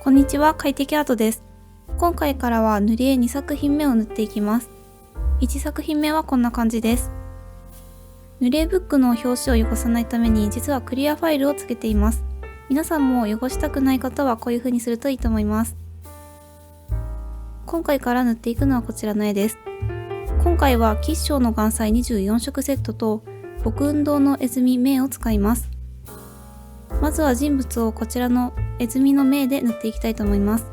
こんにちは、快適アートです。今回からは塗り絵2作品目を塗っていきます。1作品目はこんな感じです。塗り絵ブックの表紙を汚さないために実はクリアファイルをつけています。皆さんも汚したくない方はこういう風にするといいと思います。今回から塗っていくのはこちらの絵です。今回は吉祥の岩彩24色セットと牧雲堂の絵墨銘を使います。まずは人物をこちらの絵墨の銘で塗っていきたいと思います。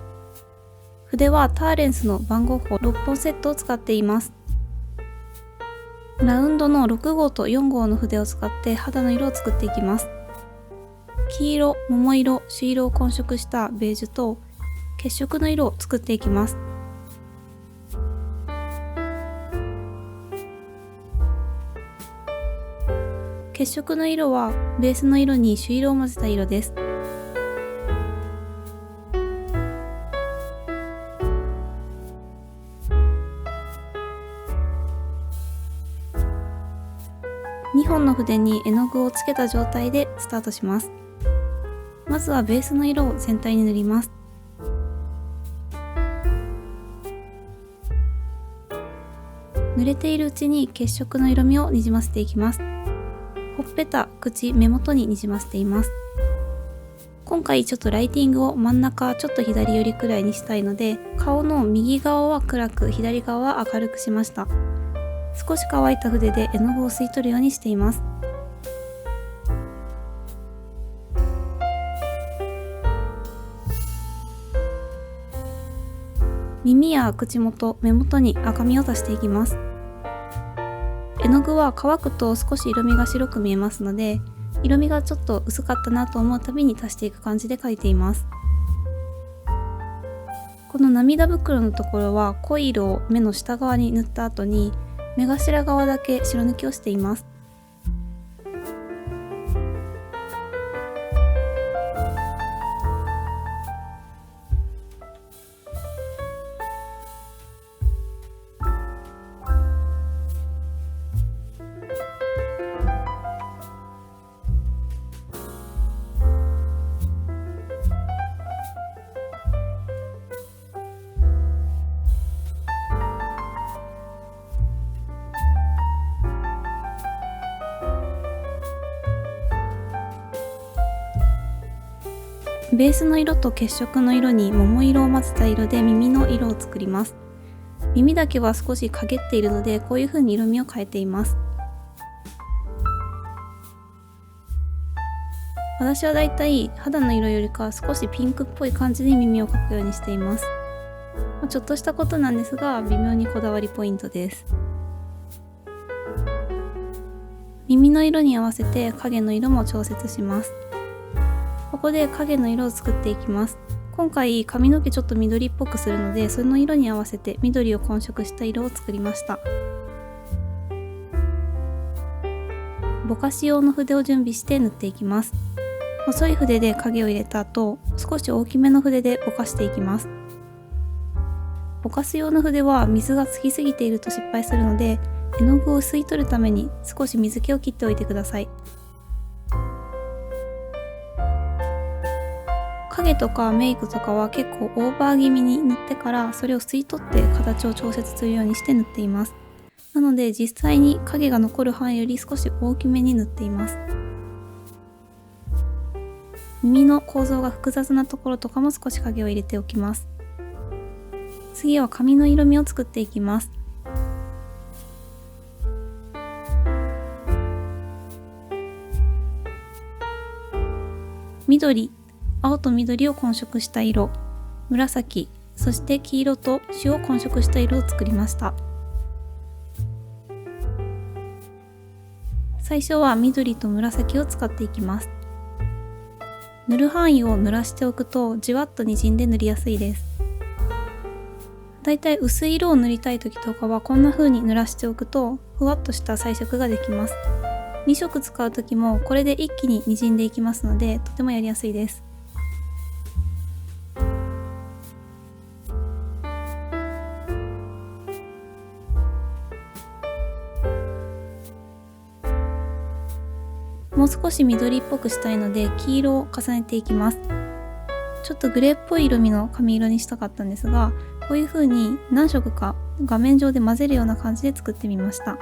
筆はターレンスの番号法6本セットを使っています。ラウンドの6号と4号の筆を使って肌の色を作っていきます。黄色、桃色、朱色を混色したベージュと血色の色を作っていきます。血色の色はベースの色に朱色を混ぜた色です。2本の筆に絵の具をつけた状態でスタートします。まずはベースの色を全体に塗ります。塗れているうちに血色の色味をにじませていきます。ほっぺた、口、目元ににじませています。今回ちょっとライティングを真ん中ちょっと左寄りくらいにしたいので、顔の右側は暗く左側は明るくしました。少し乾いた筆で絵の具を吸い取るようにしています。耳や口元、目元に赤みを足していきます。絵の具は乾くと少し色味が白く見えますので、色味がちょっと薄かったなと思うたびに足していく感じで描いています。この涙袋のところは濃い色を目の下側に塗った後に目頭側だけ白抜きをしています。ベースの色と血色の色に桃色を混ぜた色で耳の色を作ります。耳だけは少し陰っているので、こういう風に色味を変えています。私はだいたい肌の色よりか少しピンクっぽい感じで耳を描くようにしています。ちょっとしたことなんですが、微妙にこだわりポイントです。耳の色に合わせて影の色も調節します。ここで影の色を作っていきます。今回髪の毛ちょっと緑っぽくするので、その色に合わせて緑を混色した色を作りました。ぼかし用の筆を準備して塗っていきます。細い筆で影を入れた後、少し大きめの筆でぼかしていきます。ぼかす用の筆は水がつきすぎていると失敗するので、絵の具を吸い取るために少し水気を切っておいてください。影とかメイクとかは結構オーバー気味に塗ってからそれを吸い取って形を調節するようにして塗っています。なので実際に影が残る範囲より少し大きめに塗っています。耳の構造が複雑なところとかも少し影を入れておきます。次は髪の色味を作っていきます。緑、青と緑を混色した色、紫、そして黄色と朱を混色した色を作りました。最初は緑と紫を使っていきます。塗る範囲を濡らしておくとじわっとにじんで塗りやすいです。だいたい薄い色を塗りたい時とかはこんな風に濡らしておくとふわっとした彩色ができます。2色使う時もこれで一気ににじんでいきますので、とてもやりやすいです。もう少し緑っぽくしたいので黄色を重ねていきます。ちょっとグレーっぽい色味の髪色にしたかったんですが、こういう風に何色か画面上で混ぜるような感じで作ってみました。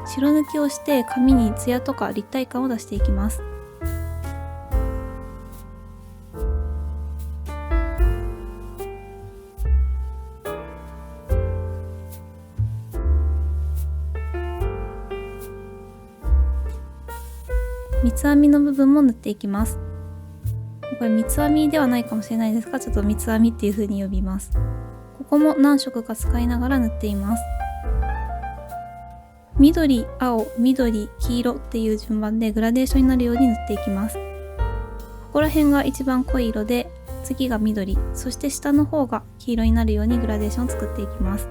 白抜きをして髪にツヤとか立体感を出していきます。三つ編みの部分も縫っていきます。これ三つ編みではないかもしれないですが、ちょっと三つ編みっていう風に呼びます。ここも何色か使いながら縫っています。緑、青、緑、黄色っていう順番でグラデーションになるように縫っていきます。ここら辺が一番濃い色で、次が緑、そして下の方が黄色になるようにグラデーションを作っていきます。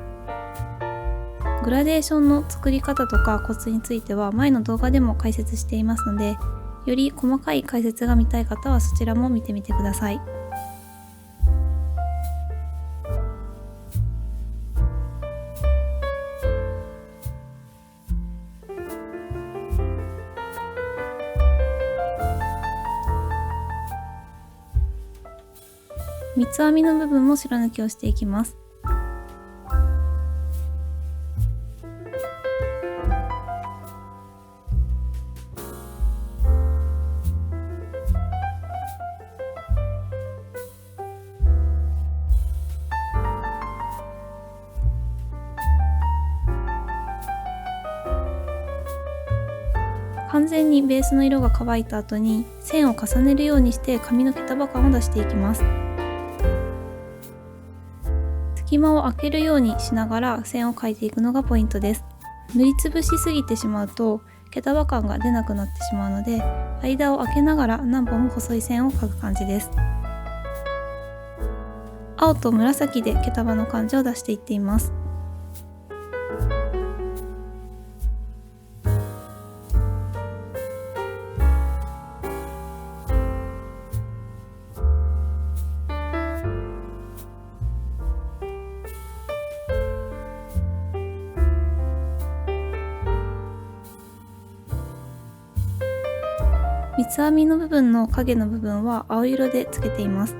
グラデーションの作り方とかコツについては前の動画でも解説していますので、より細かい解説が見たい方はそちらも見てみてください。三つ編みの部分も白抜きをしていきます。完全にベースの色が乾いた後に線を重ねるようにして髪の毛束感を出していきます。隙間を空けるようにしながら線を描いていくのがポイントです。塗りつぶしすぎてしまうと毛束感が出なくなってしまうので、間を空けながら何本も細い線を描く感じです。青と紫で毛束の感じを出していっています。三つ編みの部分の影の部分は青色でつけています。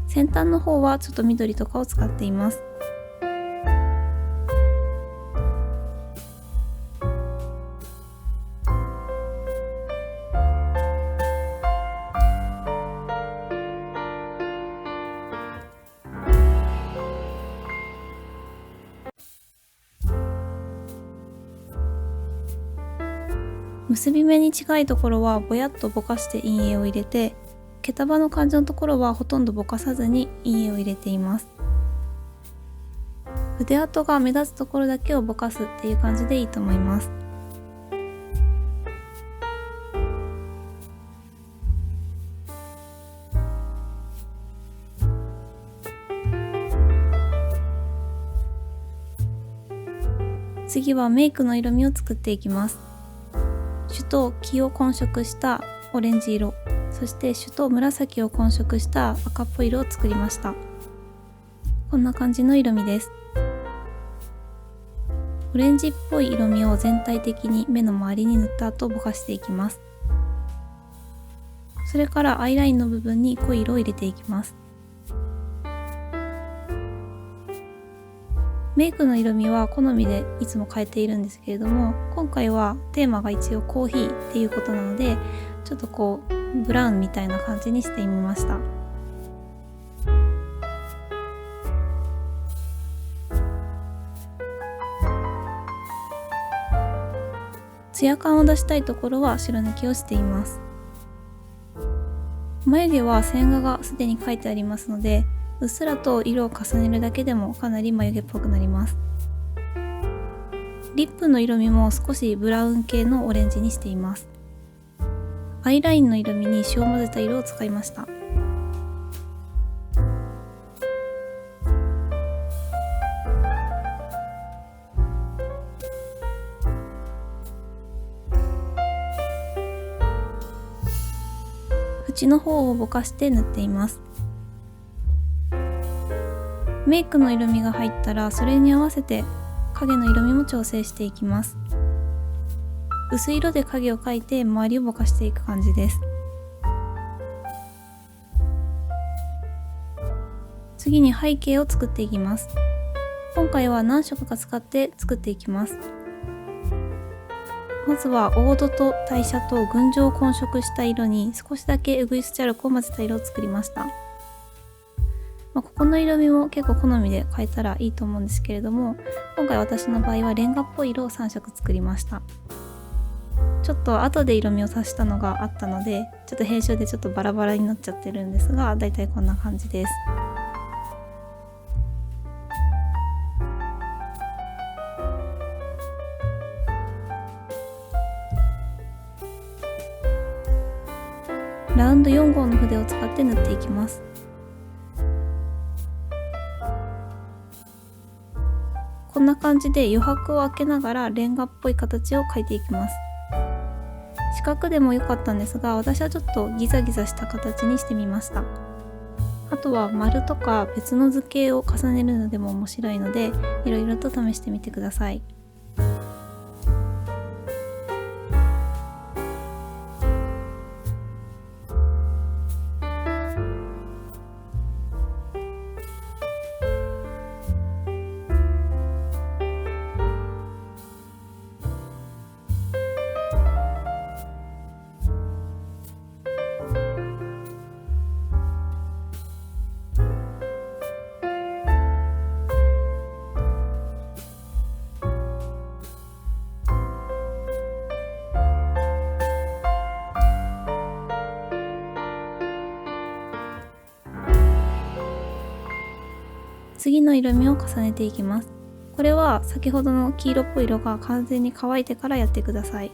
先端の方はちょっと緑とかを使っています。結び目に近いところはぼやっとぼかして陰影を入れて、毛束の感じのところはほとんどぼかさずに陰影を入れています。筆跡が目立つところだけをぼかすっていう感じでいいと思います。次はメイクの色味を作っていきます。朱と黄を混色したオレンジ色、そして朱と紫を混色した赤っぽい色を作りました。こんな感じの色味です。オレンジっぽい色味を全体的に目の周りに塗った後ぼかしていきます。それからアイラインの部分に濃い色を入れていきます。メイクの色味は好みでいつも変えているんですけれども、今回はテーマが一応コーヒーっていうことなので、ちょっとこうブラウンみたいな感じにしてみました。ツヤ感を出したいところは白抜きをしています。眉毛は線画がすでに描いてありますので、うっすらと色を重ねるだけでもかなり眉毛っぽくなります。リップの色味も少しブラウン系のオレンジにしています。アイラインの色味に塩を混ぜた色を使いました。縁の方をぼかして塗っています。メイクの色味が入ったら、それに合わせて影の色味も調整していきます。薄い色で影を描いて周りをぼかしていく感じです。次に背景を作っていきます。今回は何色か使って作っていきます。まずは黄土と代謝と群青を混色した色に少しだけウグイスチャルコを混ぜた色を作りました。ここの色味も結構好みで変えたらいいと思うんですけれども、今回私の場合はレンガっぽい色を3色作りました。ちょっと後で色味を足したのがあったので、ちょっと編集でちょっとバラバラになっちゃってるんですが、だいたいこんな感じです。ラウンド4号の筆を使って塗っていきます。こんな感じで余白を開けながらレンガっぽい形を描いていきます。四角でも良かったんですが、私はちょっとギザギザした形にしてみました。あとは丸とか別の図形を重ねるのでも面白いので、いろいろと試してみてください。次の色味を重ねていきます。これは先ほどの黄色っぽい色が完全に乾いてからやってください。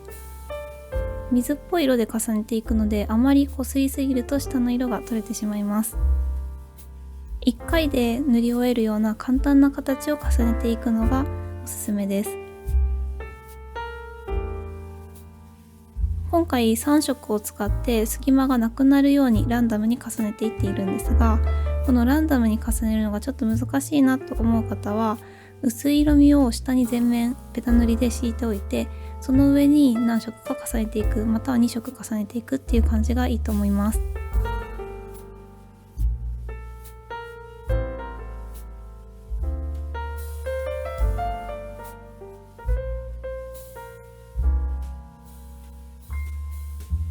水っぽい色で重ねていくので、あまりこすりすぎると下の色が取れてしまいます。1回で塗り終えるような簡単な形を重ねていくのがおすすめです。今回3色を使って隙間がなくなるようにランダムに重ねていっているんですが、このランダムに重ねるのがちょっと難しいなと思う方は、薄い色味を下に全面ベタ塗りで敷いておいて、その上に何色か重ねていく、または2色重ねていくっていう感じがいいと思います。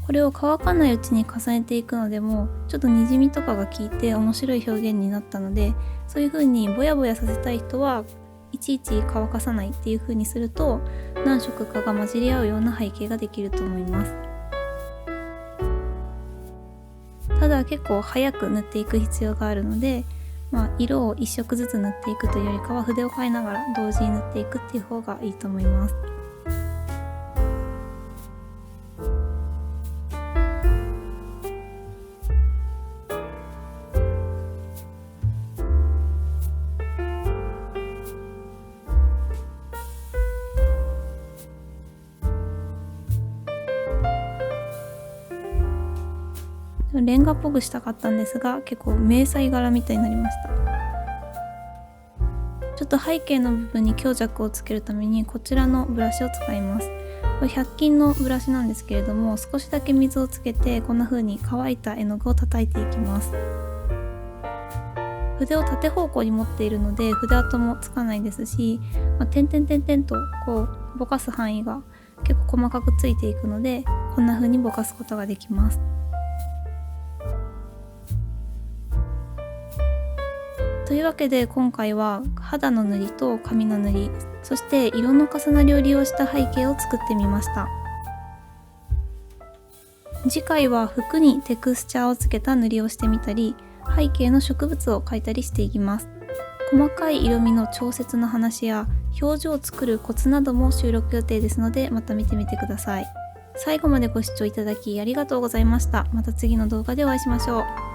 これを乾かないうちに重ねていくのでもちょっとにじみとかが効いて面白い表現になったので、そういう風にぼやぼやさせたい人はいちいち乾かさないっていう風にすると、何色かが混じり合うような背景ができると思います。ただ結構早く塗っていく必要があるので、色を1色ずつ塗っていくというよりかは筆を変えながら同時に塗っていくっていう方がいいと思います。レンガっぽくしたかったんですが、結構迷彩柄みたいになりました。ちょっと背景の部分に強弱をつけるためにこちらのブラシを使います。これ100均のブラシなんですけれども、少しだけ水をつけてこんな風に乾いた絵の具を叩いていきます。筆を縦方向に持っているので筆跡もつかないですし、点々点々とこうぼかす範囲が結構細かくついていくので、こんな風にぼかすことができます。というわけで今回は肌の塗りと髪の塗り、そして色の重なりを利用した背景を作ってみました。次回は服にテクスチャーをつけた塗りをしてみたり、背景の植物を描いたりしていきます。細かい色味の調節の話や表情を作るコツなども収録予定ですので、また見てみてください。最後までご視聴いただきありがとうございました。また次の動画でお会いしましょう。